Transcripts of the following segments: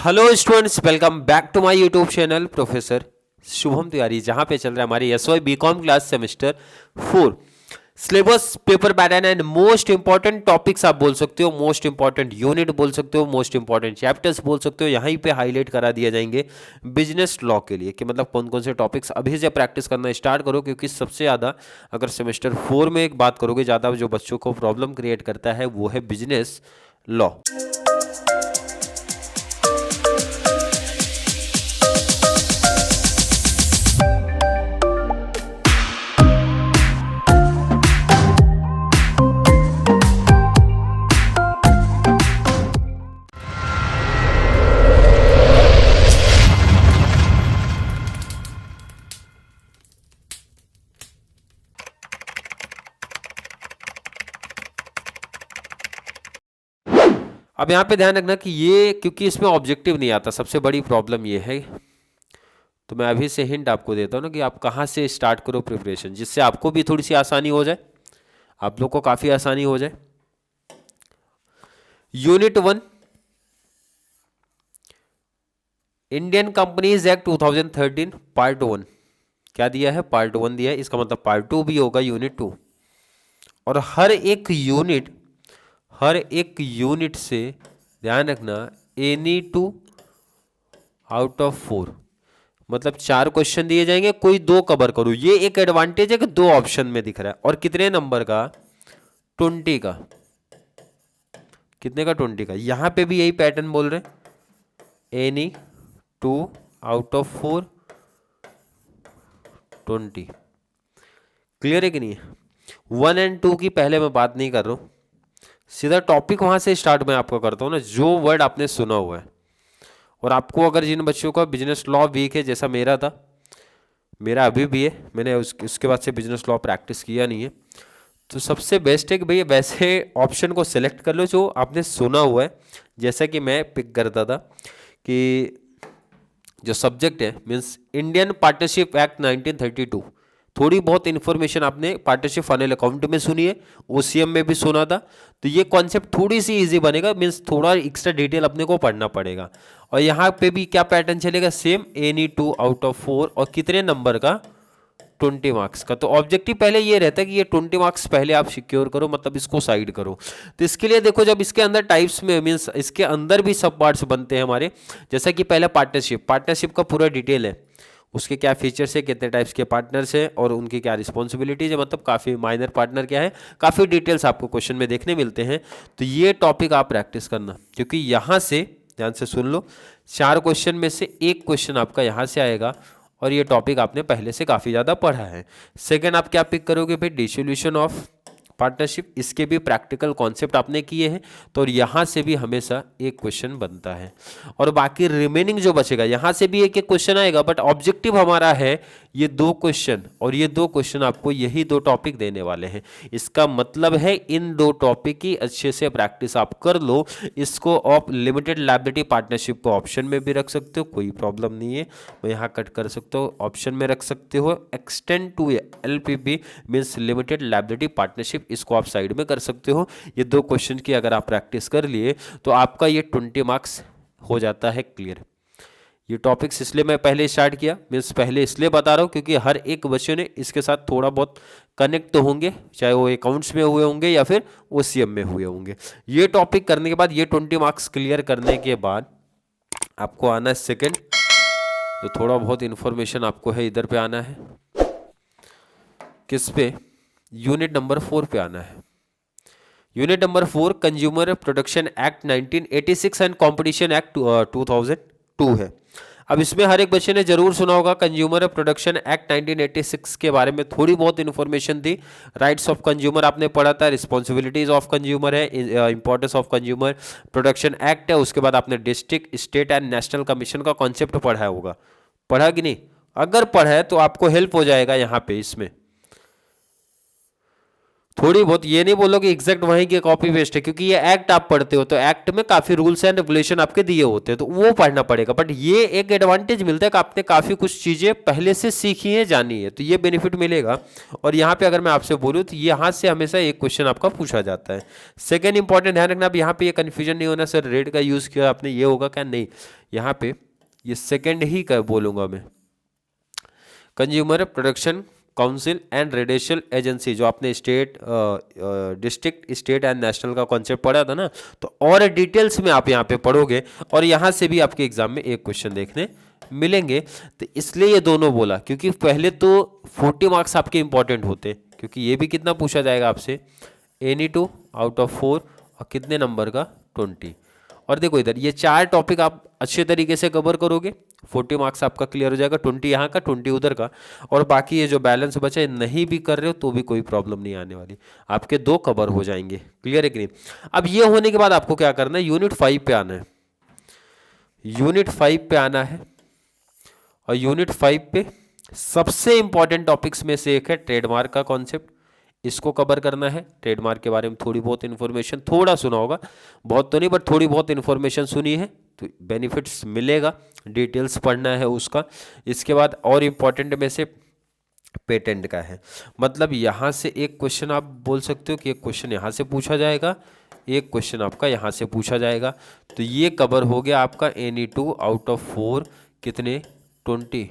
Hello students, welcome back to my YouTube channel professor Shubham Tiwari, जहां पे चल रहा है हमारी SY BCom class semester 4 syllabus paper pattern and most important topics आप बोल सकते हो, मोस्ट इंपॉर्टेंट यूनिट बोल सकते हो, मोस्ट इंपॉर्टेंट चैप्टर्स बोल सकते हो। यहीं पे हाईलाइट करा दिया जाएंगे बिजनेस लॉ के लिए कि मतलब कौन कौन से टॉपिक्स अभी से प्रैक्टिस करना स्टार्ट करो, क्योंकि सबसे ज़्यादा अगर सेमेस्टर 4 में एक बात करोगे ज़्यादा जो बच्चों को प्रॉब्लम क्रिएट करता है वो है बिजनेस लॉ। अब यहाँ पे ध्यान रखना कि ये क्योंकि इसमें ऑब्जेक्टिव नहीं आता, सबसे बड़ी प्रॉब्लम ये है। तो मैं अभी से हिंट आपको देता हूँ ना कि आप कहाँ से स्टार्ट करो प्रिपरेशन, जिससे आपको भी थोड़ी सी आसानी हो जाए, आप लोग को काफ़ी आसानी हो जाए। Unit 1 Indian companies act 2013 part 1 क्या दिया है? पार्ट 1 दिया है, इसका मतलब पार्ट 2 भी होगा यूनिट 2। और हर एक यूनिट से ध्यान रखना एनी 2 आउट ऑफ 4, मतलब 4 क्वेश्चन दिए जाएंगे, कोई 2 कवर करो। ये एक एडवांटेज है कि 2 ऑप्शन में दिख रहा है। और कितने नंबर का? 20 का। कितने का? 20 का। यहां पे भी यही पैटर्न बोल रहे हैं, एनी 2 आउट ऑफ 4 20। क्लियर है कि नहीं है? 1 एंड 2 की पहले मैं बात नहीं कर रहा हूं, सीधा टॉपिक वहां से स्टार्ट मैं आपको करता हूं ना, जो वर्ड आपने सुना हुआ है। और आपको अगर जिन बच्चों का बिजनेस लॉ वीक है, जैसा मेरा था, मेरा अभी भी है, मैंने उसके बाद से बिजनेस लॉ प्रैक्टिस किया नहीं है, तो सबसे बेस्ट है कि भैया वैसे ऑप्शन को सिलेक्ट कर लो जो आपने सुना हुआ है। जैसा कि मैं पिक करता था कि जो सब्जेक्ट है मीन्स इंडियन पार्टनरशिप एक्ट 1932, थोड़ी बहुत इंफॉर्मेशन आपने पार्टनरशिप फाइनल अकाउंट में सुनी है, ओसीएम में भी सुना था, तो ये कॉन्सेप्ट थोड़ी सी इजी बनेगा, मीन्स थोड़ा एक्स्ट्रा डिटेल अपने को पढ़ना पड़ेगा। और यहाँ पे भी क्या पैटर्न चलेगा? सेम, एनी 2 आउट ऑफ 4 और कितने नंबर का? 20 मार्क्स का। तो ऑब्जेक्टिव पहले ये रहता है कि ये 20 मार्क्स पहले आप सिक्योर करो, मतलब इसको साइड करो। तो इसके लिए देखो, जब इसके अंदर टाइप्स में मीन्स इसके अंदर भी सब पार्ट्स बनते हैं हमारे, जैसा कि पहले पार्टनरशिप का पूरा डिटेल है, उसके क्या फीचर्स है, कितने टाइप्स के पार्टनर्स हैं और उनकी क्या रिस्पॉन्सिबिलिटीज है, मतलब काफ़ी माइनर पार्टनर क्या है, काफ़ी डिटेल्स आपको क्वेश्चन में देखने मिलते हैं। तो ये टॉपिक आप प्रैक्टिस करना, क्योंकि यहाँ से ध्यान से सुन लो, 4 क्वेश्चन में से एक क्वेश्चन आपका यहाँ से आएगा और ये टॉपिक आपने पहले से काफ़ी ज़्यादा पढ़ा है। सेकंड आप क्या पिक करोगे फिर? डिसोल्यूशन ऑफ पार्टनरशिप, इसके भी प्रैक्टिकल कॉन्सेप्ट आपने किए हैं, तो यहाँ से भी हमेशा एक क्वेश्चन बनता है। और बाकी रिमेनिंग जो बचेगा यहाँ से भी एक एक क्वेश्चन आएगा, बट ऑब्जेक्टिव हमारा है ये 2 क्वेश्चन, और ये 2 क्वेश्चन आपको यही 2 टॉपिक देने वाले हैं। इसका मतलब है इन 2 टॉपिक की अच्छे से प्रैक्टिस आप कर लो। इसको आप लिमिटेड लायबिलिटी पार्टनरशिप को ऑप्शन में भी रख सकते हो, कोई प्रॉब्लम नहीं है, मैं यहाँ कट कर सकते हो, ऑप्शन में रख सकते हो। Extend to LLP means limited liability partnership, इसको आप साइड में कर सकते हो। ये 2 क्वेश्चन की अगर आप प्रैक्टिस कर लिए तो आपका ये 20 मार्क्स हो जाता है क्लियर। ये टॉपिक्स इसलिए मैं पहले स्टार्ट किया, मीन्स पहले इसलिए बता रहा हूँ क्योंकि हर एक बच्चे ने इसके साथ थोड़ा बहुत कनेक्ट तो होंगे, चाहे वो अकाउंट्स में हुए होंगे या फिर ओसीएम में हुए होंगे। ये टॉपिक करने के बाद, ये 20 मार्क्स क्लियर करने के बाद आपको आना है सेकेंड, तो थोड़ा बहुत इंफॉर्मेशन आपको है इधर पे आना है। किस पे? यूनिट नंबर 4 पे आना है। Unit number 4 consumer protection act 1986 and competition act 2002 है। अब इसमें हर एक बच्चे ने जरूर सुना होगा कंज्यूमर प्रोटेक्शन एक्ट 1986 के बारे में थोड़ी बहुत इंफॉर्मेशन थी। राइट्स ऑफ कंज्यूमर आपने पढ़ा था, रिस्पॉन्सिबिलिटीज ऑफ कंज्यूमर है, importance of consumer protection act है, उसके बाद आपने district, state and national commission का कॉन्सेप्ट पढ़ा होगा। पढ़ा कि नहीं? अगर पढ़ा है तो आपको हेल्प हो जाएगा यहाँ पे इसमें। थोड़ी बहुत, ये नहीं बोलो कि एग्जैक्ट वहीं की कॉपी पेस्ट है, क्योंकि ये एक्ट आप पढ़ते हो तो एक्ट में काफी रूल्स एंड रेगुलेशन आपके दिए होते हैं तो वो पढ़ना पड़ेगा। बट ये एक एडवांटेज मिलता है कि आपने काफी कुछ चीजें पहले से सीखी है, जानी है, तो ये बेनिफिट मिलेगा। और यहाँ पे अगर मैं आपसे बोलूँ तो यहाँ से हमेशा एक क्वेश्चन आपका पूछा जाता है। सेकेंड इंपॉर्टेंट ध्यान रखना, अब यहाँ पे ये कन्फ्यूजन नहीं होना सर रेड का यूज किया आपने, ये होगा क्या, नहीं, यहाँ पे ये सेकेंड ही का बोलूंगा मैं। Consumer protection council and radial agency, जो आपने state district state and national का कॉन्सेप्ट पढ़ा था ना, तो और डिटेल्स में आप यहाँ पे पढ़ोगे और यहाँ से भी आपके एग्जाम में एक क्वेश्चन देखने मिलेंगे। तो इसलिए ये दोनों बोला, क्योंकि पहले तो 40 मार्क्स आपके इंपॉर्टेंट होते, क्योंकि ये भी कितना पूछा जाएगा आपसे, एनी 2 आउट ऑफ 4 और कितने नंबर का, 20। और देखो इधर ये 4 टॉपिक आप अच्छे तरीके से कवर करोगे, 40 मार्क्स आपका क्लियर हो जाएगा, 20 यहाँ का 20 उधर का, और बाकी ये जो बैलेंस बचा है नहीं भी कर रहे हो तो भी कोई प्रॉब्लम नहीं आने वाली, आपके 2 कवर हो जाएंगे। क्लियर है कि नहीं? अब ये होने के बाद आपको क्या करना है, यूनिट 5 पे आना है। यूनिट 5 पे आना है और यूनिट 5 पे सबसे इंपॉर्टेंट टॉपिक्स में से एक है ट्रेडमार्क का कॉन्सेप्ट, इसको कवर करना है। ट्रेडमार्क के बारे में थोड़ी बहुत इन्फॉर्मेशन थोड़ा सुना होगा, बहुत तो नहीं बट थोड़ी बहुत इन्फॉर्मेशन सुनी है, तो बेनिफिट्स मिलेगा, डिटेल्स पढ़ना है उसका। इसके बाद और इम्पॉर्टेंट में से पेटेंट का है, मतलब यहाँ से एक क्वेश्चन आप बोल सकते हो कि एक क्वेश्चन यहाँ से पूछा जाएगा, एक क्वेश्चन आपका यहाँ से पूछा जाएगा, तो ये कवर हो गया आपका एनी 2 आउट ऑफ 4 कितने, 20।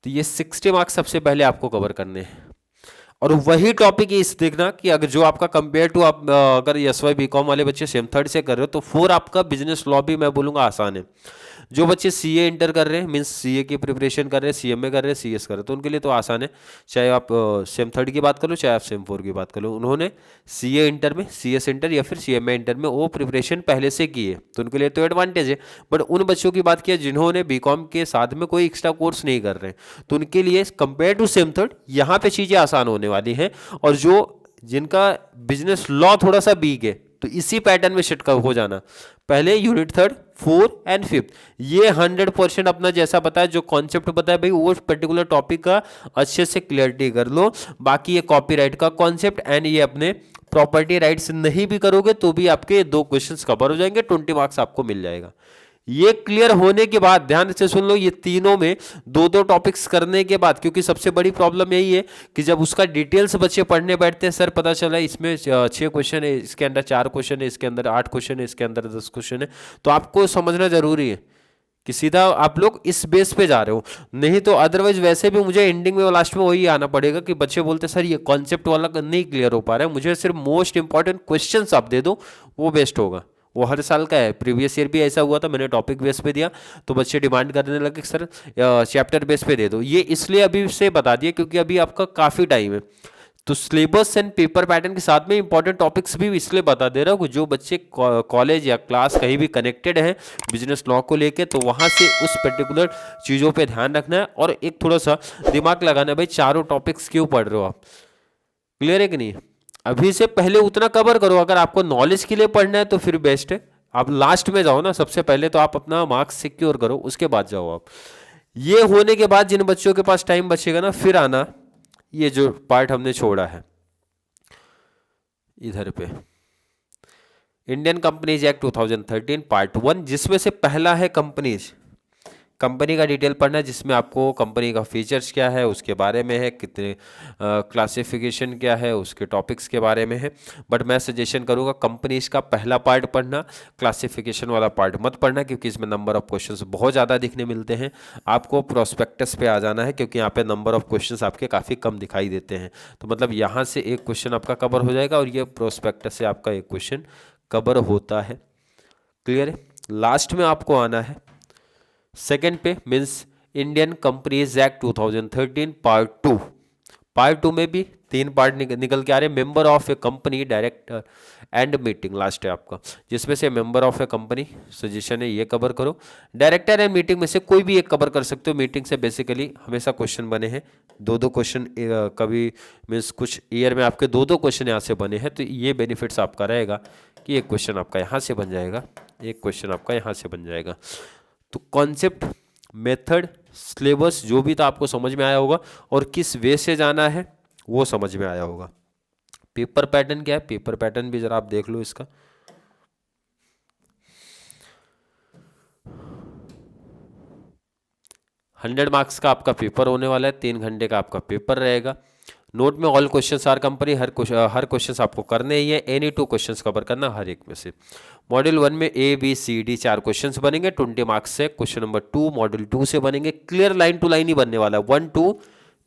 तो ये 60 मार्क्स सबसे पहले आपको कवर करने हैं। और वही टॉपिक इस देखना कि अगर जो आपका कंपेयर टू आप अगर एस वाई बी कॉम वाले बच्चे सेम थर्ड से कर रहे हो तो 4 आपका बिजनेस लॉ भी मैं बोलूँगा आसान है। जो बच्चे सीए इंटर कर रहे हैं, मीन्स सीए की प्रिपरेशन कर रहे हैं, सीएमए कर रहे हैं, सीएस कर रहे हैं, तो उनके लिए तो आसान है। चाहे आप सेम थर्ड की बात कर लो, चाहे आप सेम 4 की बात कर लो, उन्होंने सीए इंटर में, सीएस इंटर या फिर सीएमए इंटर में वो प्रिपरेशन पहले से की है, तो उनके लिए तो एडवांटेज है। बट उन बच्चों की बात किया जिन्होंने बीकॉम के साथ में कोई एक्स्ट्रा कोर्स नहीं कर रहे हैं, तो उनके लिए कंपेयर टू सेम थर्ड यहाँ पे चीज़ें आसान होने वाली हैं। और जो जिनका बिजनेस लॉ थोड़ा सा वीक है तो इसी पैटर्न में शिफ्ट हो जाना, पहले यूनिट 3, 4 एंड 5 ये 100% अपना जैसा बताया, जो कॉन्सेप्ट बताया भाई वो पर्टिकुलर टॉपिक का अच्छे से क्लियरिटी कर लो। बाकी ये कॉपीराइट का कॉन्सेप्ट एंड ये अपने प्रॉपर्टी राइट्स नहीं भी करोगे तो भी आपके 2 क्वेश्चंस कवर हो जाएंगे, 20 मार्क्स आपको मिल जाएगा। ये क्लियर होने के बाद ध्यान से सुन लो, ये तीनों में 2-2 टॉपिक्स करने के बाद, क्योंकि सबसे बड़ी प्रॉब्लम यही है कि जब उसका डिटेल्स बच्चे पढ़ने बैठते हैं, सर पता चला इसमें 6 क्वेश्चन है, इसके अंदर 4 क्वेश्चन है, इसके अंदर 8 क्वेश्चन है, इसके अंदर 10 क्वेश्चन है, तो आपको समझना जरूरी है कि सीधा आप लोग इस बेस पे जा रहे हो, नहीं तो अदरवाइज वैसे भी मुझे एंडिंग में लास्ट में वही आना पड़ेगा कि बच्चे बोलते सर ये कॉन्सेप्ट वाला नहीं क्लियर हो पा रहा है, मुझे सिर्फ मोस्ट इंपॉर्टेंट क्वेश्चंस आप दे दो, वो बेस्ट होगा। वो हर साल का है, प्रीवियस ईयर भी ऐसा हुआ था, मैंने टॉपिक बेस पे दिया तो बच्चे डिमांड करने लगे सर चैप्टर बेस पे दे दो। ये इसलिए अभी से बता दिया क्योंकि अभी आपका काफ़ी टाइम है, तो सिलेबस एंड पेपर पैटर्न के साथ में इंपॉर्टेंट टॉपिक्स भी इसलिए बता दे रहा हूँ जो बच्चे कॉलेज या क्लास कहीं भी कनेक्टेड हैं बिजनेस लॉ को लेके, तो वहाँ से उस पर्टिकुलर चीज़ों पे ध्यान रखना है और एक थोड़ा सा दिमाग लगाना है भाई चारों टॉपिक्स क्यों पढ़ रहे हो आप। क्लियर है कि नहीं? अभी से पहले उतना कवर करो, अगर आपको नॉलेज के लिए पढ़ना है तो फिर बेस्ट है, आप लास्ट में जाओ ना, सबसे पहले तो आप अपना मार्क्स सिक्योर करो उसके बाद जाओ आप। ये होने के बाद जिन बच्चों के पास टाइम बचेगा ना, फिर आना ये जो पार्ट हमने छोड़ा है इधर पे, इंडियन कंपनीज एक्ट 2013 पार्ट 1, जिसमें से पहला है कंपनीज, कंपनी का डिटेल पढ़ना है, जिसमें आपको कंपनी का फीचर्स क्या है उसके बारे में है, कितने क्लासिफिकेशन क्या है उसके टॉपिक्स के बारे में है। बट मैं सजेशन करूँगा कंपनीज का पहला पार्ट पढ़ना, क्लासिफिकेशन वाला पार्ट मत पढ़ना क्योंकि इसमें नंबर ऑफ क्वेश्चंस बहुत ज़्यादा दिखने मिलते हैं। आपको प्रोस्पेक्टस पे आ जाना है क्योंकि यहाँ पे नंबर ऑफ क्वेश्चंस आपके काफ़ी कम दिखाई देते हैं, तो मतलब यहाँ से एक क्वेश्चन आपका कवर हो जाएगा और ये प्रोस्पेक्टस से आपका एक क्वेश्चन कवर होता है। क्लियर है? लास्ट में आपको आना है सेकेंड पे, means Indian companies act 2013 part 2। Part 2 में भी 3 पार्ट निकल के आ रहे हैं, member of A company, director and meeting last है आपका, जिसमें से member of A company suggestion है ये कवर करो, डायरेक्टर एंड मीटिंग में से कोई भी एक कवर कर सकते हो। मीटिंग से बेसिकली हमेशा क्वेश्चन बने हैं, 2-2 क्वेश्चन कभी मीन्स कुछ ईयर में आपके 2-2 क्वेश्चन यहाँ से बने हैं, तो ये बेनिफिट्स आपका रहेगा कि एक क्वेश्चन आपका यहाँ से बन जाएगा, एक क्वेश्चन आपका यहाँ से बन जाएगा। तो कॉन्सेप्ट, मेथड, सिलेबस जो भी था आपको समझ में आया होगा और किस वे से जाना है वो समझ में आया होगा। पेपर पैटर्न क्या है, पेपर पैटर्न भी जरा आप देख लो इसका। हंड्रेड मार्क्स का आपका पेपर होने वाला है, 3 घंटे का आपका पेपर रहेगा। नोट में ऑल क्वेश्चंस आर कंपनी, हर क्वेश्चंस आपको करने ही है, एनी 2 क्वेश्चंस कवर करना हर एक में से। मॉड्यूल 1 में A B C D 4 questions बनेंगे 20 मार्क्स से। क्वेश्चन नंबर 2 मॉड्यूल 2 से बनेंगे, क्लियर लाइन टू लाइन ही बनने वाला है, 1 2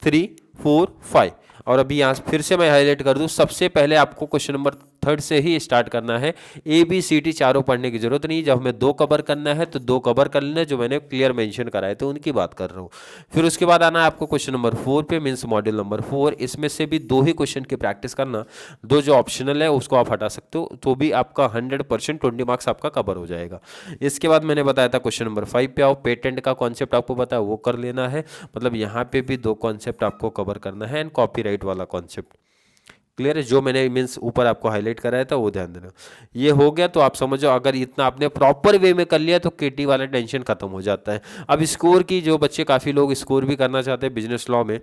3 4 5। और अभी यहाँ फिर से मैं हाईलाइट कर दूं, सबसे पहले आपको क्वेश्चन नंबर 3 से ही स्टार्ट करना है। ए बी सी डी चारों पढ़ने की जरूरत नहीं, जब हमें 2 कवर करना है तो 2 कवर कर लेना, जो मैंने क्लियर मेंशन कराए थे उनकी बात कर रहा हूँ। फिर उसके बाद आना है आपको क्वेश्चन नंबर 4 पे, मीन्स मॉड्यूल नंबर 4। इसमें से भी 2 ही क्वेश्चन की प्रैक्टिस करना, 2 जो ऑप्शनल है उसको आप हटा सकते हो, तो भी आपका 100% 20 मार्क्स आपका कवर हो जाएगा। इसके बाद मैंने बताया था क्वेश्चन नंबर 5 पे आओ, पेटेंट का कॉन्सेप्ट आपको पता है वो कर लेना है, मतलब यहाँ पे भी 2 कॉन्सेप्ट आपको कवर करना है, एंड कॉपीराइट वाला कॉन्सेप्ट। क्लियर है, जो मैंने मीन्स ऊपर आपको हाईलाइट कराया था वो ध्यान देना। ये हो गया तो आप समझो, अगर इतना आपने प्रॉपर वे में कर लिया तो केटी वाला टेंशन खत्म हो जाता है। अब स्कोर की, जो बच्चे काफ़ी लोग स्कोर भी करना चाहते हैं बिजनेस लॉ में,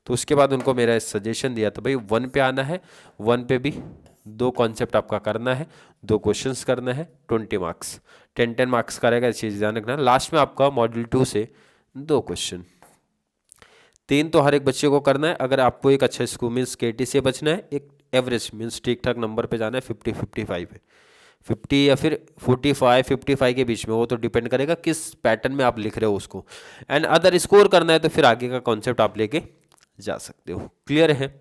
तो उसके बाद उनको मेरा सजेशन दिया था भाई 1 पे आना है, 1 पे भी 2 कॉन्सेप्ट आपका करना है, 2 क्वेश्चंस करना है, 20 मार्क्स, 10 मार्क्स का रहेगा, इस चीज़ ध्यान रखना। लास्ट में आपका मॉड्यूल 2 से 2 क्वेश्चन, 3 तो हर एक बच्चे को करना है। अगर आपको एक अच्छा स्कोर मीन्स केटी से बचना है, एक एवरेज मीन्स ठीक ठाक नंबर पे जाना है, 50-55 है, 50 या फिर 45-55 के बीच में, वो तो डिपेंड करेगा किस पैटर्न में आप लिख रहे हो उसको। एंड अदर स्कोर करना है तो फिर आगे का कॉन्सेप्ट आप लेके जा सकते हो। क्लियर है,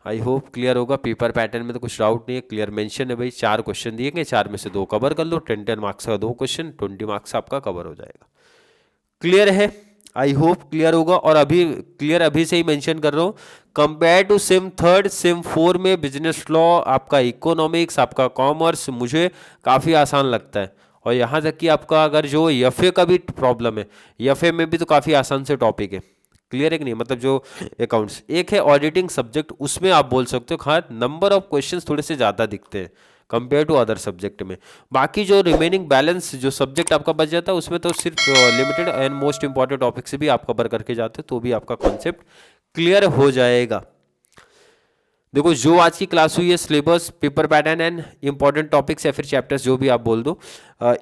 आई होप क्लियर होगा। पेपर पैटर्न में तो कुछ डाउट नहीं है, क्लियर मेंशन है भाई। 4 क्वेश्चन दिए गए, 4 में से 2 कवर कर लो, 10 मार्क्स का 2 क्वेश्चन, 20 मार्क्स आपका कवर हो जाएगा। क्लियर है, आई होप क्लियर होगा। और अभी क्लियर अभी से ही मेंशन कर रहा हूँ, कंपेयर टू सेम 3 सेम 4 में बिजनेस लॉ, आपका इकोनॉमिक्स, आपका कॉमर्स मुझे काफ़ी आसान लगता है। और यहाँ तक कि आपका अगर जो एफए का भी प्रॉब्लम है, एफए में भी तो काफ़ी आसान से टॉपिक है। क्लियर है कि नहीं, मतलब जो अकाउंट्स एक है ऑडिटिंग सब्जेक्ट, उसमें आप बोल सकते हो हाँ नंबर ऑफ क्वेश्चंस थोड़े से ज़्यादा दिखते हैं कंपेयर टू अदर सब्जेक्ट में। बाकी जो रिमेनिंग बैलेंस जो सब्जेक्ट आपका बच जाता है उसमें तो सिर्फ limited and most important topic से भी आप कवर करके जाते हो, तो भी आपका कॉन्सेप्ट क्लियर हो जाएगा। देखो जो आज की क्लास हुई है, syllabus, paper pattern and important topics या फिर चैप्टर्स जो भी आप बोल दो,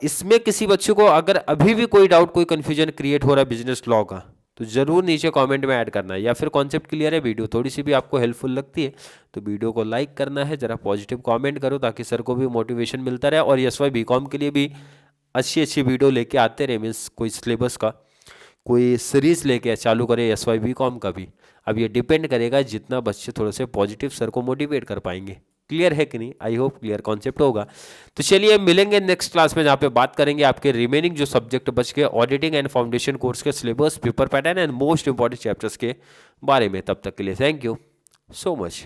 इसमें किसी बच्चे को अगर अभी भी कोई डाउट, कोई कंफ्यूजन क्रिएट हो रहा है बिजनेस लॉ का, तो जरूर नीचे कमेंट में ऐड करना है। या फिर कॉन्सेप्ट क्लियर है, वीडियो थोड़ी सी भी आपको हेल्पफुल लगती है तो वीडियो को लाइक करना है, जरा पॉजिटिव कमेंट करो ताकि सर को भी मोटिवेशन मिलता रहे। और एसवाई बीकॉम के लिए भी अच्छी अच्छी वीडियो लेके आते रहे, मीन्स कोई सिलेबस का कोई सीरीज लेके चालू करे एसवाई बीकॉम का भी। अब ये डिपेंड करेगा जितना बच्चे थोड़े से पॉजिटिव सर को मोटिवेट कर पाएंगे। क्लियर है कि नहीं, आई होप क्लियर कॉन्सेप्ट होगा। तो चलिए मिलेंगे नेक्स्ट क्लास में, जहाँ पे बात करेंगे आपके रिमेनिंग जो सब्जेक्ट बच गए, ऑडिटिंग एंड फाउंडेशन कोर्स के syllabus, paper pattern and most important chapters के बारे में। तब तक के लिए थैंक यू सो मच।